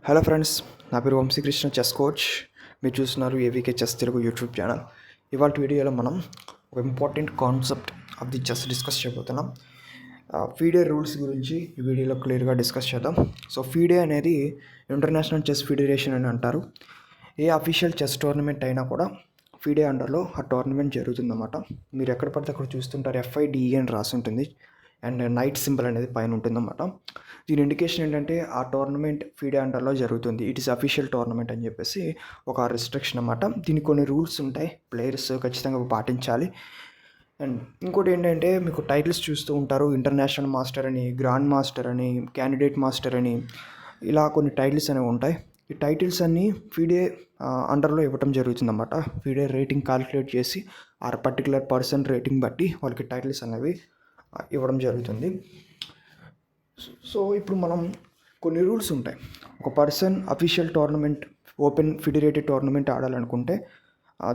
Hello friends, నా పేరు Vamsikrishna, chess coach. మీరు చూస్తున్నారు ఏవికే చెస్ తెలుగు యూట్యూబ్ ఛానల్. ఇవాళ వీడియోలో మనం ఒక important concept of the chess discuss చేయబోతున్నాం. ఫీడే రూల్స్ గురించి ఈ వీడియోలో క్లియర్గా డిస్కస్ చేద్దాం. సో ఫీడే అనేది ఇంటర్నేషనల్ చెస్ ఫెడరేషన్ అని అంటారు. ఏ అఫీషియల్ చెస్ టోర్నమెంట్ అయినా కూడా ఫీడే అండర్లో ఆ టోర్నమెంట్ జరుగుతుందన్నమాట. మీరు ఎక్కడ పడితే అక్కడ చూస్తుంటారు FIDE అని రాసి ఉంటుంది, అండ్ నైట్ సింబల్ అనేది పైన ఉంటుందన్నమాట. దీని ఇండికేషన్ ఏంటంటే ఆ టోర్నమెంట్ ఫీడే అండర్లో జరుగుతుంది, ఇట్ ఈస్ అఫీషియల్ టోర్నమెంట్ అని చెప్పేసి ఒక రిస్ట్రిక్షన్ అన్నమాట. దీనికి కొన్ని రూల్స్ ఉంటాయి, ప్లేయర్స్ ఖచ్చితంగా పాటించాలి. అండ్ ఇంకోటి ఏంటంటే మీకు టైటిల్స్ చూస్తూ ఉంటారు, ఇంటర్నేషనల్ మాస్టర్ అని, గ్రాండ్ మాస్టర్ అని, క్యాండిడేట్ మాస్టర్ అని, ఇలా కొన్ని టైటిల్స్ అనేవి ఉంటాయి. ఈ టైటిల్స్ అన్నీ ఫీడే అండర్లో ఇవ్వటం జరుగుతుందన్నమాట. ఫీడే రేటింగ్ క్యాలిక్యులేట్ చేసి ఆ పర్టికులర్ పర్సన్ రేటింగ్ బట్టి వాళ్ళకి టైటిల్స్ అనేవి ఇవ్వడం జరుగుతుంది. సో ఇప్పుడు మనం కొన్ని రూల్స్ ఉంటాయి. ఒక person official tournament, open federated tournament ఆడాలనుకుంటే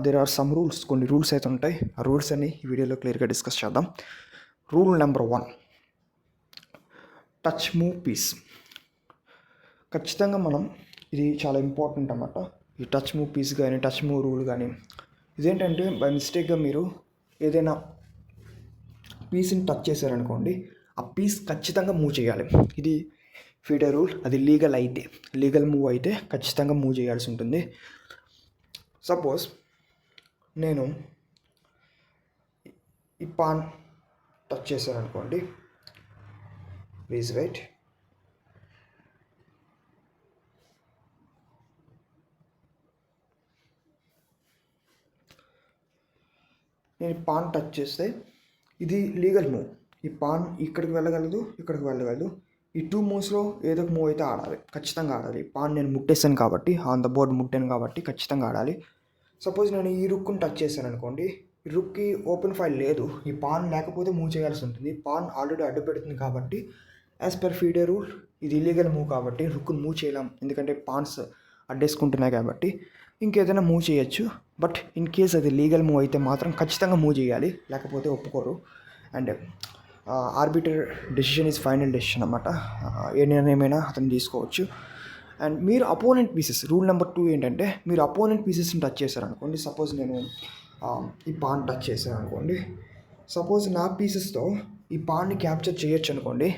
దేర్ ఆర్ సమ్ రూల్స్, కొన్ని రూల్స్ అయితే ఉంటాయి. ఆ రూల్స్ అన్ని ఈ వీడియోలో క్లియర్గా డిస్కస్ చేద్దాం. Rule number 1, touch move piece. ఖచ్చితంగా మనం, ఇది చాలా ఇంపార్టెంట్ అన్నమాట. ఈ టచ్ మూవ్ పీస్ కానీ, టచ్ మూవ్ రూల్ కానీ, ఇదేంటంటే బై మిస్టేక్గా మీరు ఏదైనా పీస్ని టచ్ చేశారనుకోండి, ఆ పీస్ ఖచ్చితంగా మూవ్ చేయాలి. ఇది ఫీడే రూల్. అది లీగల్ మూవ్ అయితే ఖచ్చితంగా మూవ్ చేయాల్సి ఉంటుంది. సపోజ్ నేను ఈ పాన్ టచ్ చేశారనుకోండి, ప్లీజ్ వెయిట్. నేను పాన్ టచ్ చేస్తే ఇది లీగల్ మూవ్. ఈ పాన్ ఇక్కడికి వెళ్ళగలదు, ఇక్కడికి వెళ్ళగలదు. ఈ 2 మూవ్స్లో ఏదో ఒక మూవ్ అయితే ఆడాలి, ఖచ్చితంగా ఆడాలి. పాన్ నేను ముట్టేసాను కాబట్టి, ఆన్ ద బోర్డ్ ముట్టాను కాబట్టి ఖచ్చితంగా ఆడాలి. సపోజ్ నేను ఈ రుక్ని టచ్ చేశాను అనుకోండి, ఈ రుక్కి ఓపెన్ ఫైల్ లేదు, ఈ పాన్ లేకపోతే మూవ్ చేయాల్సి ఉంటుంది. పాన్ ఆల్రెడీ అడ్డు పెడుతుంది కాబట్టి యాజ్ పర్ ఫీడే రూల్ ఇది ఇల్లీగల్ మూవ్ కాబట్టి రుక్ని మూవ్ చేయలేం, ఎందుకంటే పాన్స్ అడ్డేసుకుంటున్నాయి కాబట్టి. ఇంకేదైనా మూవ్ చేయొచ్చు, బట్ ఇన్ కేస్ అది లీగల్ మూవ్ అయితే మాత్రం ఖచ్చితంగా మూవ్ చేయాలి, లేకపోతే ఒప్పుకోరు. And arbiter decision is final decision అన్నమాట. ఏ నిర్ణయమైనా అతను తీసుకోవచ్చు. అండ్ మీరు అపోనెంట్ పీసెస్, రూల్ నెంబర్ 2 ఏంటంటే, మీరు అపోనెంట్ పీసెస్ని టచ్ చేశారనుకోండి. సపోజ్ నేను ఈ పాన్ టచ్ చేశాను అనుకోండి, సపోజ్ నా పీసెస్తో ఈ పాన్ని క్యాప్చర్ చేయొచ్చు అనుకోండి,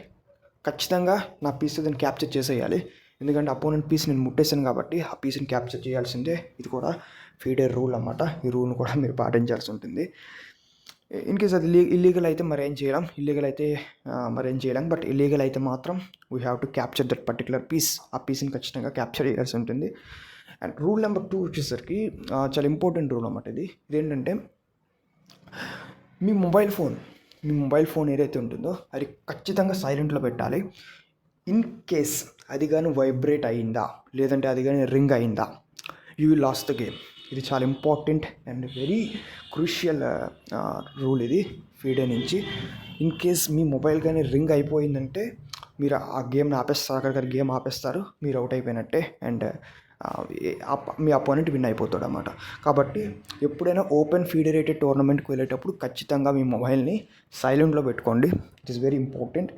ఖచ్చితంగా నా పీస్తో దాన్ని క్యాప్చర్ చేసేయాలి. ఎందుకంటే అపోనెంట్ పీస్ నేను ముట్టేశాను కాబట్టి ఆ పీస్ని క్యాప్చర్ చేయాల్సిందే. ఇది కూడా ఫీడే రూల్ అన్నమాట. ఈ రూల్ని కూడా మీరు పాటించాల్సి ఉంటుంది. ఇన్ కేస్ అది ఇల్లీగల్ అయితే మరేం చేయలేం, బట్ ఇల్లీగల్ అయితే మాత్రం we have to capture that particular piece. ఆ పీస్ని ఖచ్చితంగా క్యాప్చర్ చేయాల్సి ఉంటుంది. అండ్ రూల్ నెంబర్ 2 వచ్చేసరికి చాలా ఇంపార్టెంట్ రూల్ అన్నమాట. ఇదేంటంటే, మీ మొబైల్ ఫోన్ ఏదైతే ఉంటుందో అది ఖచ్చితంగా సైలెంట్లో పెట్టాలి. ఇన్ కేస్ అది కానీ వైబ్రేట్ అయిందా, లేదంటే అది కానీ రింగ్ అయిందా, you will lose the game. ఇది చాలా important and very crucial rule ఇది ఫీడే నుంచి. ఇన్ కేస్ మీ మొబైల్ కానీ రింగ్ అయిపోయిందంటే మీరు ఆ గేమ్ని ఆపేస్తారు, అక్కడికి గేమ్ ఆపేస్తారు, మీరు అవుట్ అయిపోయినట్టే. అండ్ మీ అపోనెంట్ విన్ అయిపోతాడు అన్నమాట. కాబట్టి ఎప్పుడైనా ఓపెన్ ఫెడరేటెడ్ టోర్నమెంట్కి వెళ్ళేటప్పుడు ఖచ్చితంగా మీ మొబైల్ని సైలెంట్లో పెట్టుకోండి. It is very important.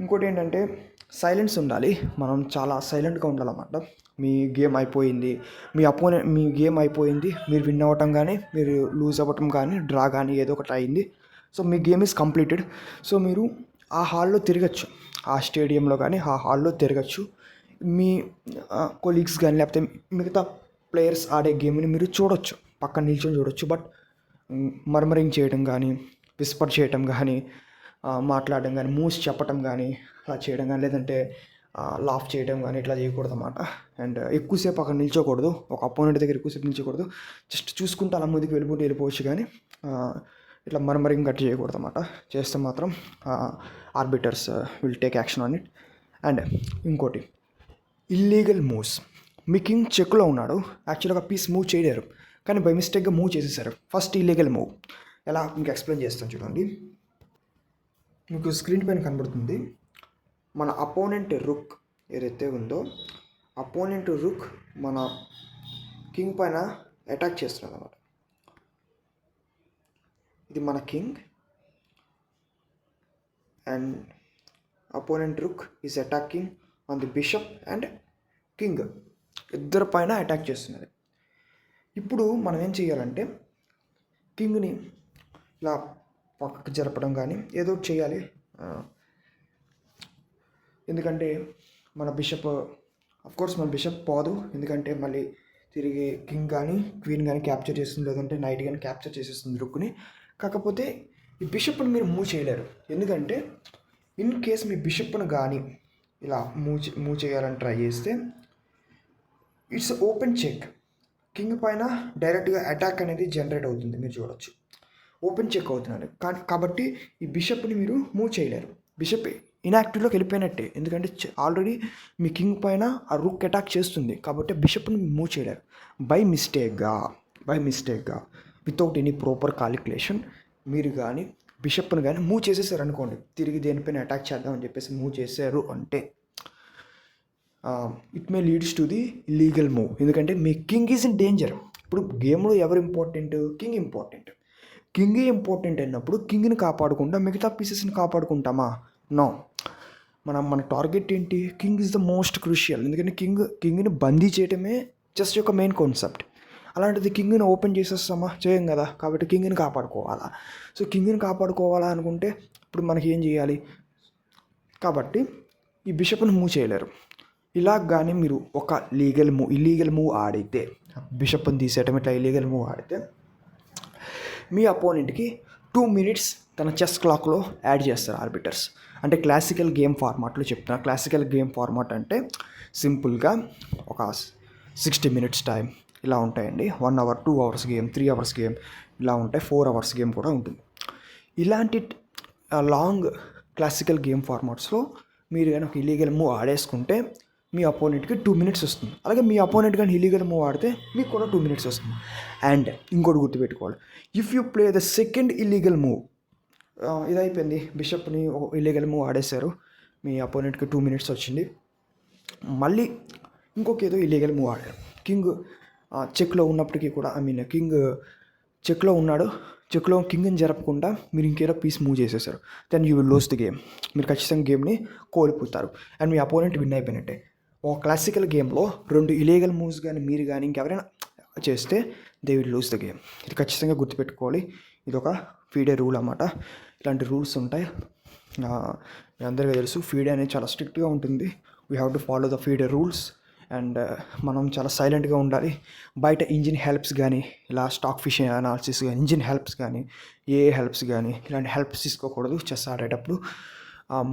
ఇంకోటి ఏంటంటే, సైలెన్స్ ఉండాలి. మనం చాలా సైలెంట్గా ఉండాలన్నమాట. మీ గేమ్ అయిపోయింది, మీరు విన్ అవ్వటం కానీ, మీరు లూజ్ అవ్వటం కానీ, డ్రా కానీ ఏదో ఒకటి అయింది. So me game is completed. So మీరు ఆ హాల్లో తిరగచ్చు, ఆ స్టేడియంలో కానీ ఆ హాల్లో తిరగచ్చు. మీ కొలీగ్స్ కానీ లేకపోతే మిగతా ప్లేయర్స్ ఆడే గేమ్ని మీరు చూడొచ్చు, పక్కన నిల్చొని చూడొచ్చు. బట్ మర్మరింగ్ చేయడం కానీ, విస్పర్ చేయటం కానీ, మాట్లాడడం కానీ, మూవ్స్ చెప్పటం కానీ అలా చేయడం కానీ, లేదంటే లాఫ్ చేయడం కానీ ఇట్లా చేయకూడదు అన్నమాట. అండ్ ఎక్కువసేపు అక్కడ నిల్చోకూడదు, ఒక అపోనెంట్ దగ్గర ఎక్కువసేపు నిల్చోకూడదు. జస్ట్ చూసుకుంటూ అలా ముందుకు వెళ్ళిపోవచ్చు, కానీ ఇట్లా మర్మరింగ్ గట్టి చేయకూడదు అన్నమాట. చేస్తే మాత్రం arbiters will take action on it. And ఇంకోటి, ఇల్లీగల్ మూవ్స్. మీ కింగ్ చెక్లో ఉన్నాడు, యాక్చువల్గా పీస్ మూవ్ చేయలేరు, కానీ బై మిస్టేక్గా మూవ్ చేసేసారు. ఫస్ట్ ఇల్లీగల్ మూవ్ ఎలా మీకు ఎక్స్ప్లెయిన్ చేస్తాను చూడండి. మీకు స్క్రీన్ పైన కనబడుతుంది, మన అపోనెంట్ రుక్ ఏదైతే ఉందో, అపోనెంట్ రుక్ మన కింగ్ పైన అటాక్ చేస్తున్నది అన్నమాట. ఇది మన king and opponent rook is attacking on the bishop and king ఇద్దరి పైన అటాక్ చేస్తున్నది. ఇప్పుడు మనం ఏం చేయాలంటే కింగ్ని ఇలా పక్కకు జరపడం కానీ ఏదో ఒకటి చేయాలి. ఎందుకంటే మన బిషప్ కోర్స్ మన బిషప్ పోదు, ఎందుకంటే మళ్ళీ తిరిగి కింగ్ కానీ క్వీన్ కానీ క్యాప్చర్ చేస్తుంది, లేదంటే నైట్ కానీ క్యాప్చర్ చేసేస్తుంది రుక్ని. కాకపోతే ఈ బిషప్ని మీరు మూవ్ చేయలేరు, ఎందుకంటే ఇన్ కేస్ మీ బిషప్ను కానీ ఇలా మూవ్ చేయాలని ట్రై చేస్తే ఇట్స్ ఓపెన్ చెక్. కింగ్ పైన డైరెక్ట్గా అటాక్ అనేది జనరేట్ అవుతుంది, మీరు చూడొచ్చు ఓపెన్ చెక్ అవుతున్నారు. కాబట్టి ఈ బిషప్ని మీరు మూవ్ చేయలేరు. బిషప్ ఇన్యాక్టివ్లోకి వెళ్ళిపోయినట్టే, ఎందుకంటే ఆల్రెడీ మీ కింగ్ పైన ఆ రుక్ అటాక్ చేస్తుంది. కాబట్టి బిషప్ని మూవ్ చేయలేరు. బై మిస్టేక్గా వితౌట్ ఎనీ ప్రాపర్ కాలిక్యులేషన్ మీరు కానీ బిషప్ని కానీ మూవ్ చేసేసారు అనుకోండి, తిరిగి దేనిపైన అటాక్ చేద్దామని చెప్పేసి మూవ్ చేశారు అంటే it may leads to the illegal move. ఎందుకంటే మీ కింగ్ ఈజ్ ఇన్ డేంజర్. ఇప్పుడు గేమ్లో ఎవరు ఇంపార్టెంట్? King important. కింగే ఇంపార్టెంట్ అయినప్పుడు కింగ్ని కాపాడకుండా మిగతా పీసెస్ని కాపాడుకుంటామా? నో. మన టార్గెట్ ఏంటి? King is the most crucial. ఎందుకంటే కింగ్ని బందీ చేయటమే జస్ట్ ఒక మెయిన్ కాన్సెప్ట్. అలాంటిది కింగ్ని ఓపెన్ చేసేస్తామా? చేయం కదా. కాబట్టి కింగ్ని కాపాడుకోవాలా. సో కింగ్ని కాపాడుకోవాలా అనుకుంటే ఇప్పుడు మనకి ఏం చేయాలి? కాబట్టి ఈ బిషప్ని మూవ్ చేయలేరు. ఇలా కానీ మీరు ఒక ఇల్లీగల్ మూవ్ ఆడితే, బిషప్ని తీసేయటం ఇట్లా ఇల్లీగల్ మూవ్ ఆడితే మీ అపోనెంట్కి 2 minutes తన చెస్ క్లాక్లో యాడ్ చేస్తారు ఆర్బిటర్స్. అంటే క్లాసికల్ గేమ్ ఫార్మాట్లో చెప్తున్నా. క్లాసికల్ గేమ్ ఫార్మాట్ అంటే సింపుల్గా ఒక 60 minutes టైం ఇలా ఉంటాయండి. 1 hour, 2 hours game, 3 hours game ఇలా ఉంటాయి. 4 hours గేమ్ కూడా ఉంటుంది. ఇలాంటి లాంగ్ క్లాసికల్ గేమ్ ఫార్మాట్స్లో మీరు కానీ ఒక ఇల్లీగల్ మూవ్ ఆడేసుకుంటే మీ అపోనెంట్కి 2 minutes వస్తుంది. అలాగే మీ అపోనెంట్ కానీ ఇల్లీగల్ మూవ్ ఆడితే మీకు కూడా 2 minutes వస్తుంది. అండ్ ఇంకోటి గుర్తుపెట్టుకోవాలి, if you play the second illegal move, ఇదైపోయింది, బిషప్ని ఇల్లీగల్ మూవ్ ఆడేశారు, మీ అపోనెంట్కి 2 minutes వచ్చింది. మళ్ళీ ఇంకొక ఏదో ఇల్లీగల్ మూవ్ ఆడారు. కింగ్ చెక్లో ఉన్నప్పటికీ కూడా కింగ్ చెక్లో ఉన్నాడు, చెక్లో కింగ్ని జరపకుండా మీరు ఇంకేదో పీస్ మూవ్ చేసేసారు. Then you will lose the game. మీరు ఖచ్చితంగా గేమ్ని కోల్పోతారు అండ్ మీ అపోనెంట్ విన్ అయిపోయినట్టే. ఒక క్లాసికల్ గేమ్లో 2 ఇల్లీగల్ మూవ్స్ కానీ మీరు కానీ ఇంకెవరైనా చేస్తే they will lose the game. ఇది ఖచ్చితంగా గుర్తుపెట్టుకోవాలి. ఇది ఒక ఫీడే రూల్ అన్నమాట. ఇలాంటి రూల్స్ ఉంటాయి. మీ అందరికీ తెలుసు ఫీడే అనేది చాలా స్ట్రిక్ట్గా ఉంటుంది. We have to follow the FIDE rules. And మనం చాలా సైలెంట్గా ఉండాలి. బయట ఇంజిన్ హెల్ప్స్ కానీ, ఇలా స్టాక్ ఫిష్ అనాలిసిస్ కానీ, ఇంజిన్ హెల్ప్స్ కానీ, ఏ హెల్ప్స్ కానీ ఇలాంటి హెల్ప్స్ తీసుకోకూడదు. చెస్ ఆడేటప్పుడు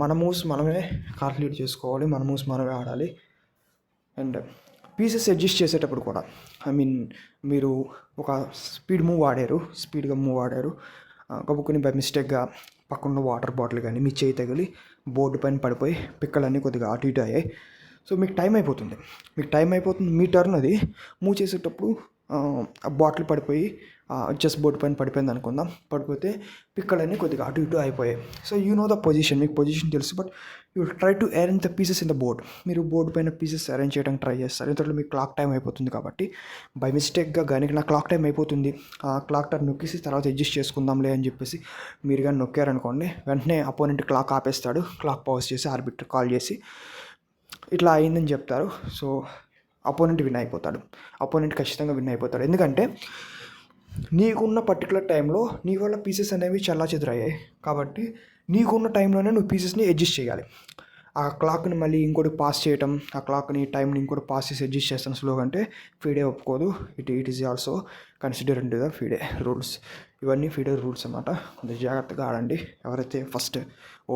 మన మూవ్స్ మనమే కాల్కులేట్ చేసుకోవాలి, మన మూవ్స్ మనమే ఆడాలి. అండ్ పీసెస్ అడ్జస్ట్ చేసేటప్పుడు కూడా మీరు ఒక స్పీడ్గా మూవ్ ఆడారు, కబుక్కుని బై మిస్టేక్గా పక్కన వాటర్ బాటిల్ కానీ మీ చేయి తగిలి బోర్డు పైన పడిపోయి పిక్కలన్నీ కొద్దిగా అటు ఇటు అయ్యాయి. సో మీకు టైం అయిపోతుంది. మీ టర్న్ అది మూవ్ చేసేటప్పుడు బాటిల్ పడిపోయి చెస్ బోర్డు పైన పడిపోయింది అనుకుందాం. పడిపోతే పిక్కలన్నీ కొద్దిగా అటు ఇటు అయిపోయాయి. So you know the position, మీకు పొజిషన్ తెలుసు. But you try to arrange the pieces in the board. మీరు బోర్డు పైన పీసెస్ అరేంజ్ చేయడానికి ట్రై చేస్తారు. ఇంతలో మీకు క్లాక్ టైం అయిపోతుంది. కాబట్టి బై మిస్టేక్గా కానీ నా క్లాక్ టైం అయిపోతుంది, క్లాక్ టైం నొక్కేసి తర్వాత అడ్జస్ట్ చేసుకుందాంలే అని చెప్పేసి మీరు కానీ నొక్కారనుకోండి, వెంటనే అపోనెంట్ క్లాక్ ఆపేస్తాడు. క్లాక్ పాజ్ చేసి ఆర్బిటర్ కాల్ చేసి ఇట్లా అయిందని చెప్తారు. సో అపోనెంట్ విన్ అయిపోతాడు. ఖచ్చితంగా విన్ అయిపోతాడు. ఎందుకంటే నీకున్న పర్టికులర్ టైంలో నీ వల్ల పీసెస్ అనేవి చెల్లాచెదురయ్యాయి. కాబట్టి నీకున్న టైంలోనే నువ్వు పీసెస్ని అడ్జస్ట్ చేయాలి. ఆ క్లాక్ని మళ్ళీ ఇంకోటి పాస్ చేయటం, ఆ క్లాక్ని టైంని ఇంకోటి పాస్ చేసి అడ్జస్ట్ చేస్తాను స్లోగా అంటే ఫీడే ఒప్పుకోదు. It is also consider in the FIDE rules. ఇవన్నీ ఫీడే రూల్స్ అన్నమాట. కొంచెం జాగ్రత్తగా ఆడండి. ఎవరైతే ఫస్ట్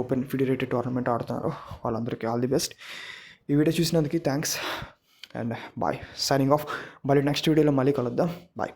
ఓపెన్ ఫెడరేటెడ్ టోర్నమెంట్ ఆడుతున్నారో వాళ్ళందరికీ ఆల్ ది బెస్ట్. ఈ వీడియో చూసినందుకు thanks and bye. Signing off. మళ్ళీ నెక్స్ట్ వీడియోలో మళ్ళీ కలుద్దాం. బాయ్.